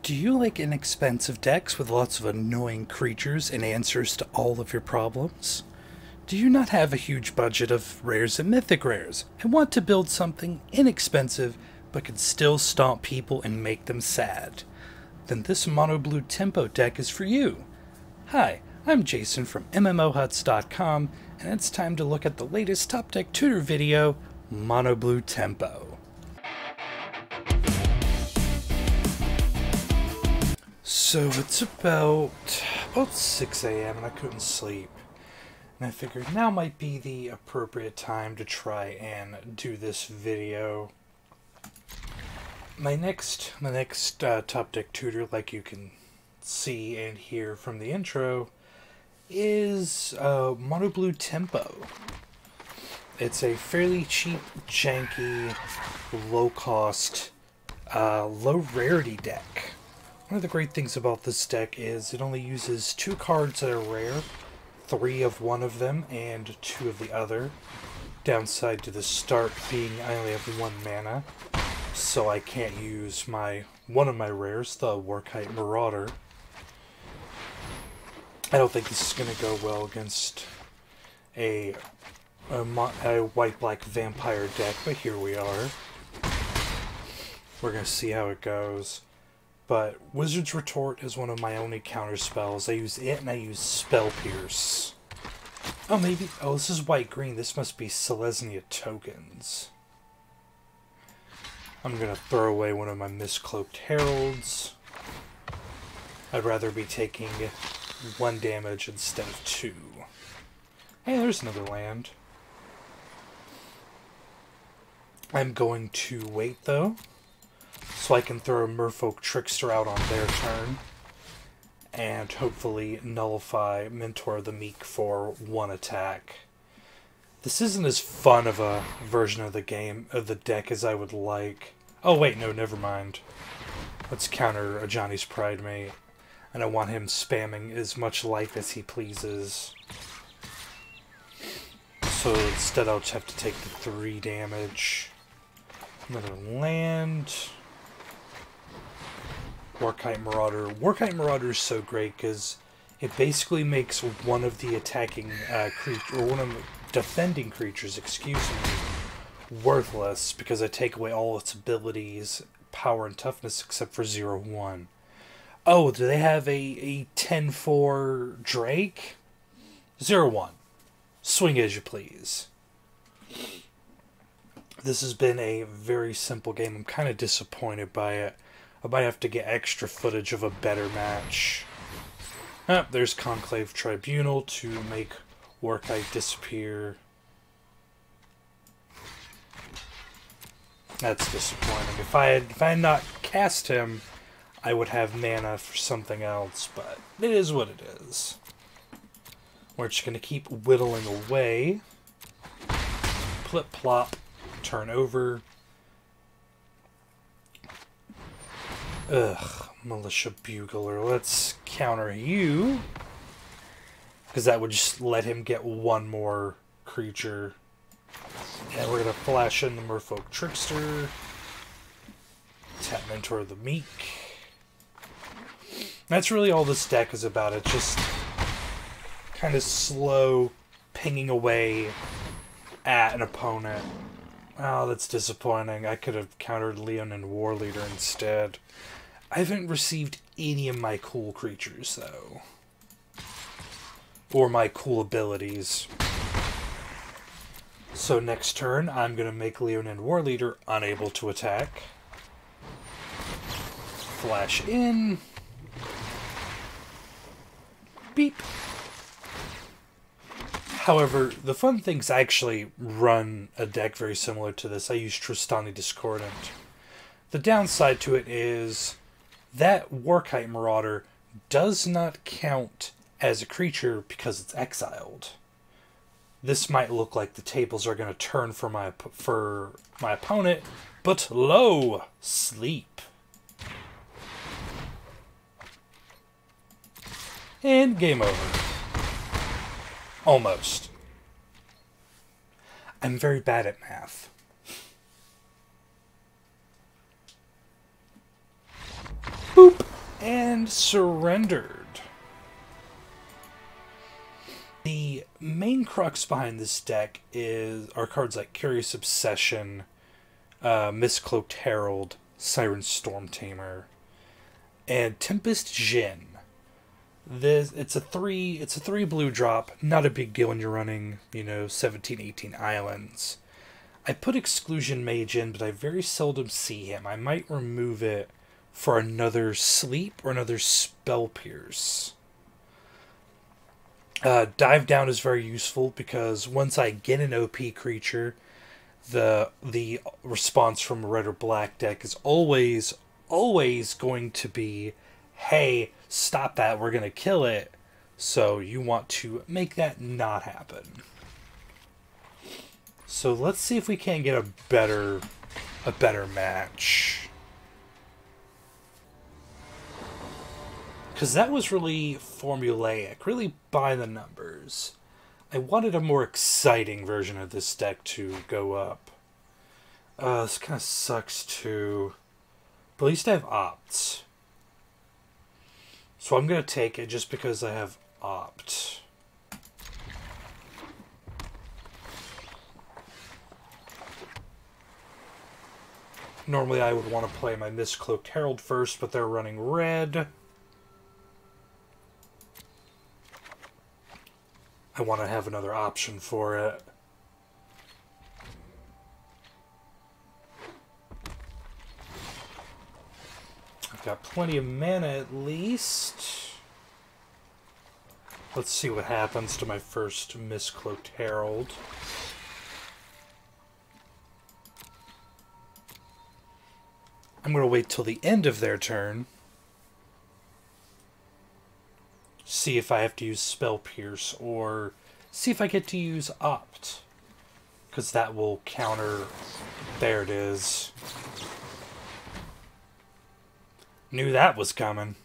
Do you like inexpensive decks with lots of annoying creatures and answers to all of your problems? Do you not have a huge budget of rares and mythic rares and want to build something inexpensive but can still stomp people and make them sad? Then this mono blue tempo deck is for you. Hi, I'm Jason from MMOHuts.com, and it's time to look at the latest Topdeck Tutor video, Mono Blue Tempo. So it's about 6 a.m. and I couldn't sleep. And I figured now might be the appropriate time to try and do this video. My next Topdeck tutor, like you can see and hear from the intro, is Mono Blue Tempo. It's a fairly cheap, janky, low-cost, low-rarity deck. One of the great things about this deck is it only uses 2 cards that are rare, 3 of one of them, and 2 of the other. Downside to the start being I only have 1 mana, so I can't use one of my rares, the Warkite Marauder. I don't think this is going to go well against a white-black vampire deck, but here we are. We're going to see how it goes. But Wizard's Retort is one of my only counter spells. I use it and I use Spell Pierce. Oh, this is white-green. This must be Selesnya tokens. I'm going to throw away one of my Mist-Cloaked Heralds. I'd rather be taking 1 damage instead of 2. Hey, there's another land. I'm going to wait, though, so I can throw a Merfolk Trickster out on their turn, and hopefully nullify Mentor the Meek for 1 attack. This isn't as fun of a version of the deck as I would like. Oh wait, no, never mind. Let's counter a Johnny's Pride Mate, and I want him spamming as much life as he pleases. So instead I'll just have to take the 3 damage. Another land. Warkite Marauder. Warkite Marauder is so great because it basically makes one of the attacking creature, or one of the defending creatures, worthless because I take away all its abilities, power, and toughness except for 0/1. Oh, do they have a 10/4 Drake? 0/1. Swing as you please. This has been a very simple game. I'm kind of disappointed by it. I might have to get extra footage of a better match. Ah, there's Conclave Tribunal to make Warkite disappear. That's disappointing. If I had not cast him, I would have mana for something else, but it is what it is. We're just going to keep whittling away. Plip plop, turn over. Ugh, Militia Bugler. Let's counter you, because that would just let him get 1 more creature. And we're going to flash in the Merfolk Trickster. Tap Mentor the Meek. That's really all this deck is about. It's just kind of slow pinging away at an opponent. Oh, that's disappointing. I could have countered Leonin Warleader instead. I haven't received any of my cool creatures, though. Or my cool abilities. So next turn, I'm going to make Leonin Warleader unable to attack. Flash in. Beep. However, the fun things actually run a deck very similar to this. I use Tristani Discordant. The downside to it is that Warkite Marauder does not count as a creature because it's exiled. This might look like the tables are going to turn for my opponent, but lo, sleep. And game over. Almost. I'm very bad at math. Boop. And surrendered. The main crux behind this deck are cards like Curious Obsession, Mist-Cloaked Herald, Siren Stormtamer, and Tempest Djinn. It's a three blue drop, not a big deal when you're running, 17, 18 islands. I put Exclusion Mage in, but I very seldom see him. I might remove it for another Sleep or another Spell Pierce. Dive Down is very useful because once I get an OP creature, the response from a red or black deck is always going to be, hey, stop that, we're going to kill it. So you want to make that not happen. So let's see if we can get a better match. Because that was really formulaic, really by the numbers. I wanted a more exciting version of this deck to go up. This kind of sucks too. But at least I have Opt. So I'm going to take it just because I have Opt. Normally I would want to play my Mist-Cloaked Herald first, but they're running red. I want to have another option for it. I've got plenty of mana at least. Let's see what happens to my first Mist-Cloaked Herald. I'm going to wait till the end of their turn. See if I have to use Spell Pierce or see if I get to use Opt. Because that will counter... There it is. Knew that was coming.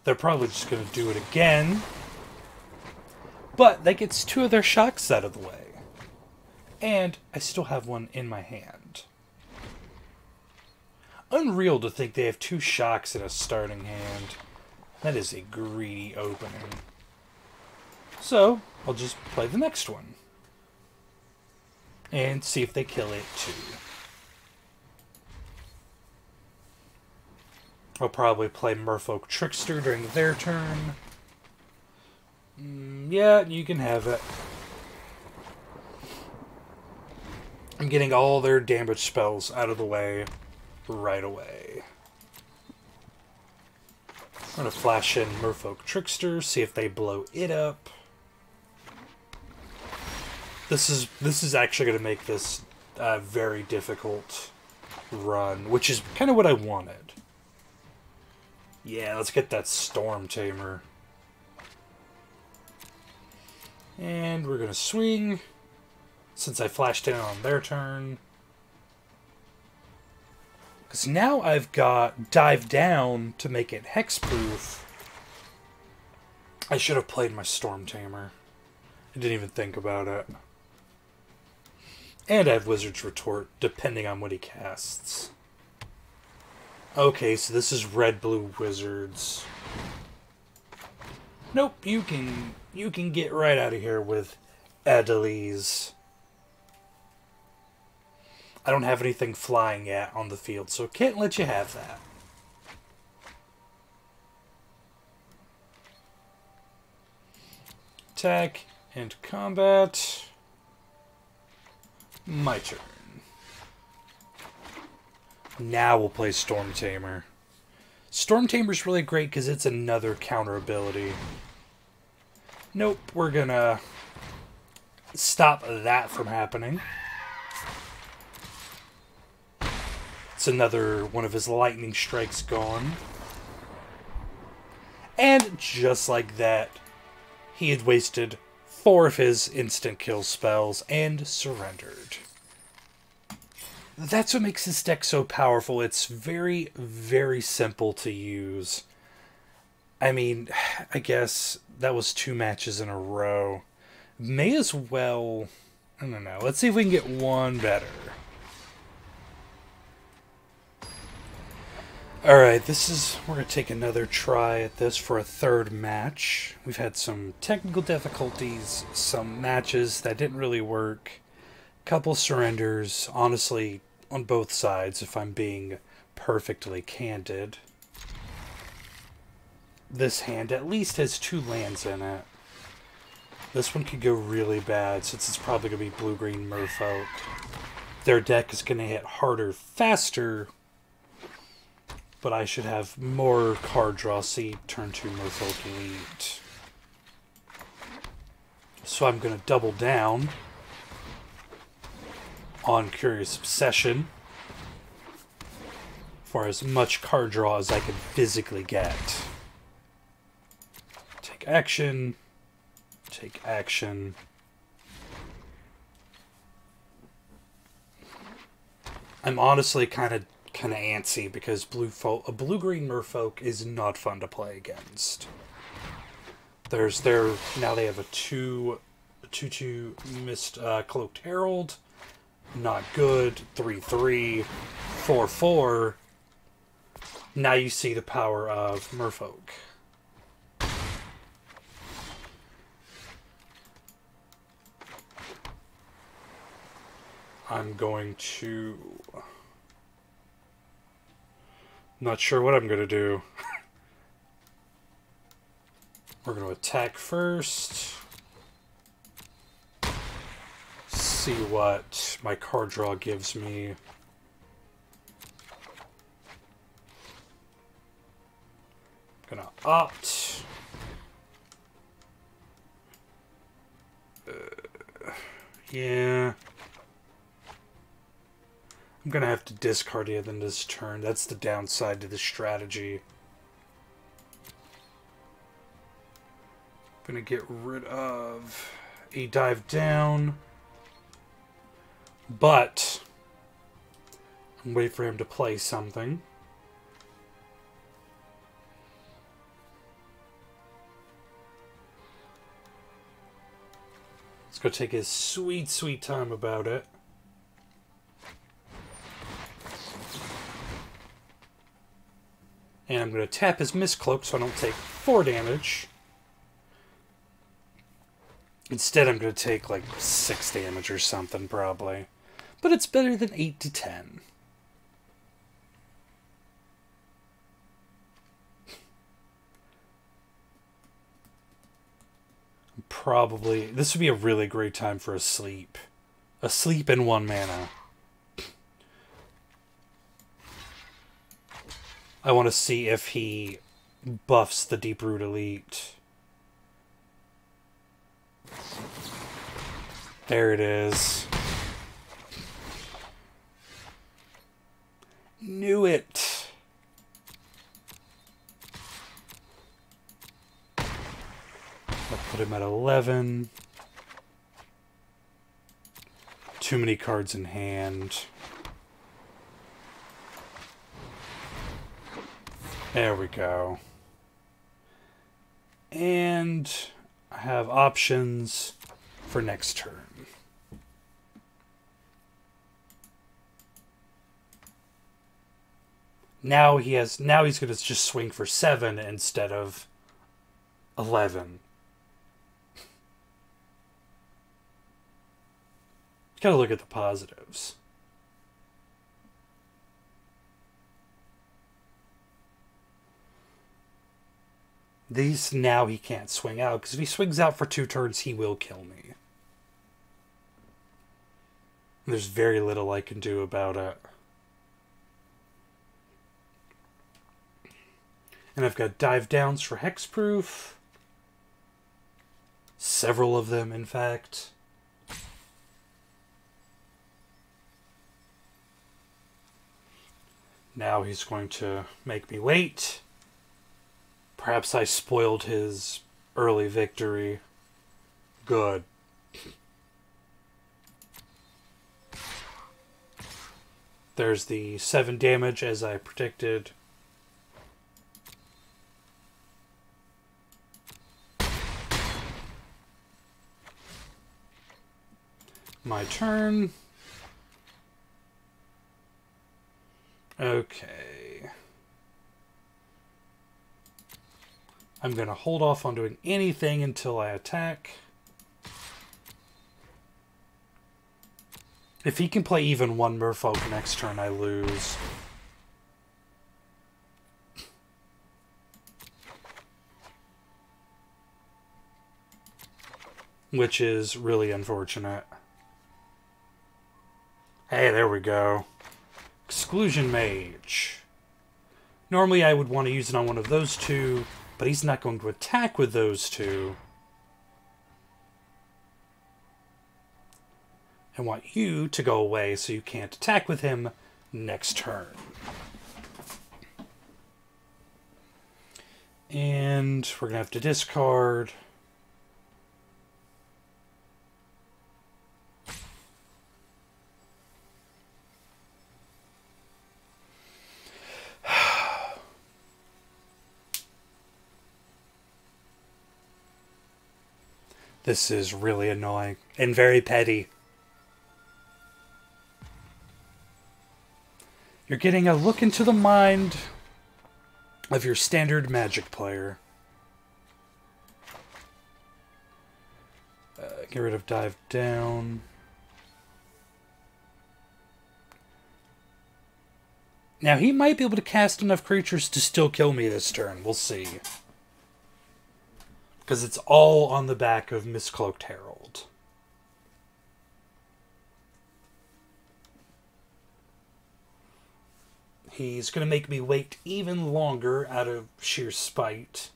They're probably just going to do it again. But that gets two of their shocks out of the way. And I still have one in my hand. Unreal to think they have two shocks in a starting hand. That is a greedy opening. So, I'll just play the next one. And see if they kill it too. I'll probably play Merfolk Trickster during their turn. Yeah, you can have it. I'm getting all their damage spells out of the way right away. I'm going to flash in Merfolk Trickster, see if they blow it up. This is actually going to make this a very difficult run, which is kind of what I wanted. Yeah, let's get that Stormtamer. And we're going to swing, since I flashed in on their turn. Because now I've got Dive Down to make it hexproof. I should have played my Stormtamer. I didn't even think about it. And I have Wizard's Retort, depending on what he casts. Okay, so this is red-blue wizards. Nope, you can get right out of here with Adelise. I don't have anything flying yet on the field, so can't let you have that. Attack and combat. My turn. Now we'll play Stormtamer. Stormtamer's really great because it's another counter ability. Nope, we're gonna stop that from happening. It's another one of his lightning strikes gone. And just like that, he had wasted 4 of his instant kill spells and surrendered. That's what makes this deck so powerful. It's very, very simple to use. I mean, I guess that was 2 matches in a row. May as well... I don't know. Let's see if we can get one better. Alright, we're going to take another try at this for a third match. We've had some technical difficulties, some matches that didn't really work, couple surrenders, honestly, on both sides, if I'm being perfectly candid. This hand at least has 2 lands in it. This one could go really bad, since it's probably going to be blue-green Merfolk. Their deck is going to hit harder, faster, but I should have more card draw. See, turn 2 Merfolk Elite. So I'm going to double down on Curious Obsession for as much card draw as I can physically get. Take action. Take action. I'm honestly kind of antsy because a blue-green Merfolk is not fun to play against. Now they have a 2/2 Mist-Cloaked Herald. Not good. 3/3. 4/4. Now you see the power of Merfolk. I'm going to... Not sure what I'm going to do. We're going to attack first. See what my card draw gives me. I'm going to opt. Yeah. I'm going to have to discard it in this turn. That's the downside to this strategy. I'm going to get rid of a dive down. But I'm waiting for him to play something. Let's go take his sweet, sweet time about it. And I'm going to tap his Mist-Cloak so I don't take 4 damage. Instead, I'm going to take like 6 damage or something, probably. But it's better than 8 to 10. Probably... This would be a really great time for a sleep. A sleep in 1 mana. I want to see if he buffs the Deep-Root Elite. There it is. Knew it. I'll put him at 11. Too many cards in hand. There we go. And I have options for next turn. Now he's going to just swing for 7 instead of 11. Gotta look at the positives. These, now he can't swing out, because if he swings out for 2 turns, he will kill me. And there's very little I can do about it. And I've got dive downs for hexproof. Several of them, in fact. Now he's going to make me wait. Perhaps I spoiled his early victory. Good. There's the 7 damage as I predicted. My turn. Okay. I'm going to hold off on doing anything until I attack. If he can play even one Merfolk next turn, I lose. Which is really unfortunate. Hey, there we go. Exclusion Mage. Normally I would want to use it on one of those two, but he's not going to attack with those two. I want you to go away so you can't attack with him next turn. And we're going to have to discard. This is really annoying and very petty. You're getting a look into the mind of your standard Magic player. Get rid of Dive Down. Now, he might be able to cast enough creatures to still kill me this turn. We'll see. Because it's all on the back of Mist-Cloaked Herald. He's going to make me wait even longer out of sheer spite.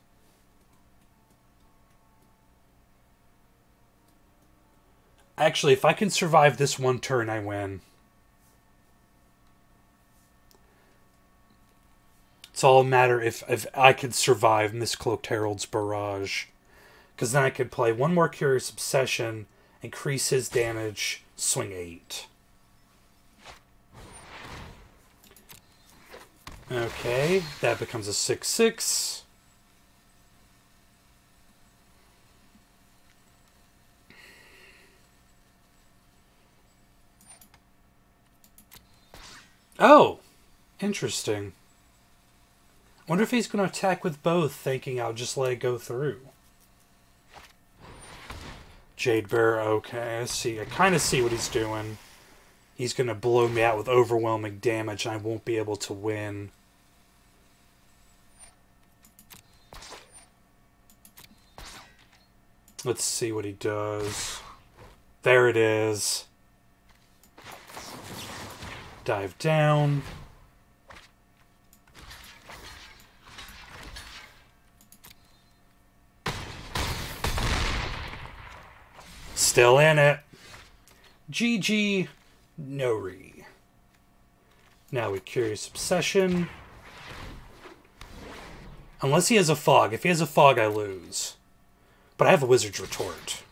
Actually, if I can survive this one turn, I win. It's all a matter if I could survive Mist-Cloaked Herald's barrage. Because then I could play one more Curious Obsession, increase his damage, swing 8. Okay, that becomes a 6/6. Oh, interesting. Wonder if he's going to attack with both, thinking I'll just let it go through. Jade Bear, okay, I see. I kind of see what he's doing. He's going to blow me out with overwhelming damage and I won't be able to win. Let's see what he does. There it is. Dive down. Still in it. GG. Nori. Now with Curious Obsession. Unless he has a fog. If he has a fog, I lose. But I have a Wizard's Retort.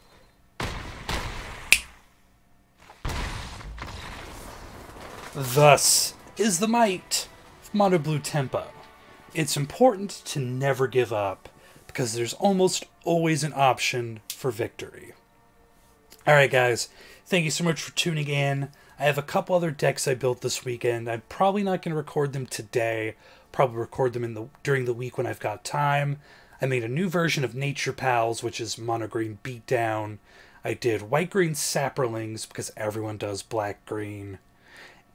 Thus is the might of Mono Blue Tempo. It's important to never give up, because there's almost always an option for victory. Alright guys, thank you so much for tuning in. I have a couple other decks I built this weekend. I'm probably not going to record them today. Probably record them during the week when I've got time. I made a new version of Nature Pals, which is Mono Green Beatdown. I did White Green Saprolings, because everyone does Black Green.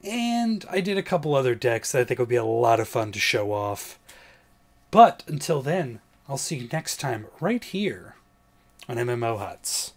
And I did a couple other decks that I think would be a lot of fun to show off. But until then, I'll see you next time right here on MMOHuts.